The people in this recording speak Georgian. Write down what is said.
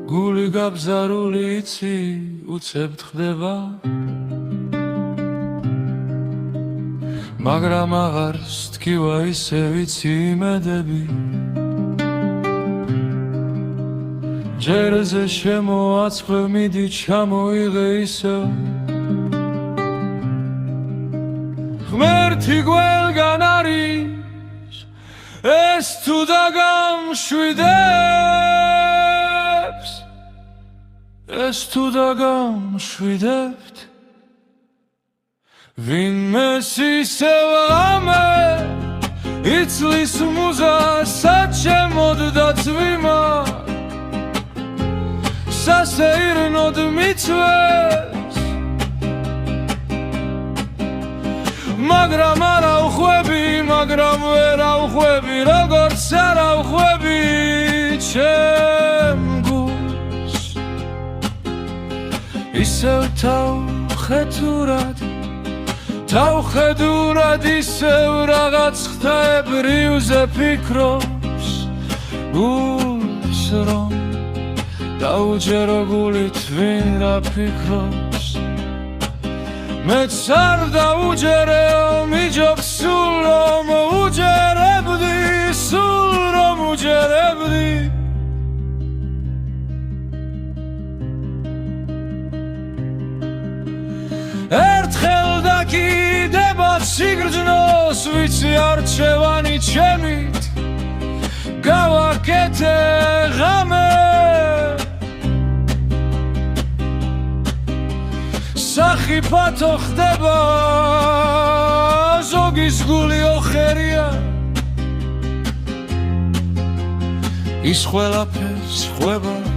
გული გაბზარული იცი უცებთ ხდება მაგრამ აღარ სთქივა ისე ვიცი იმედები ჯერზე შემოაცხევ მიდი ჩამოიღე ისევ ღმერთი გველგან არის ეს თუ დაგამშვიდებს ეს თუ დაგამშვიდებთ ვინმეს ისევ ღამე იცლის მუზასაც შემოდდა წვიმა სასეირნოდ მიცვეს მაგრამ არ ავხვები მაგრამ ვერ ავხვები როგორც არ ავხვები ჩემ გულს ისევ თავხედურად ისევ რაღაც ღვთაებრივზე ფიქრობს გულს რომ დაუჯერო გულით ვინ დაფიქრობს მეც არ დაუჯერეო მიჯობს სულ რომ უჯერებდი სულ რომ უჯერებდი ერთხელ დაკიდებად სიგრძნოს ვიცი არჩევანი ჩემით გავაკეთე ღამე სახიფათო ხდება ზოგის გული ოხერია ის ყველაფერს ხვება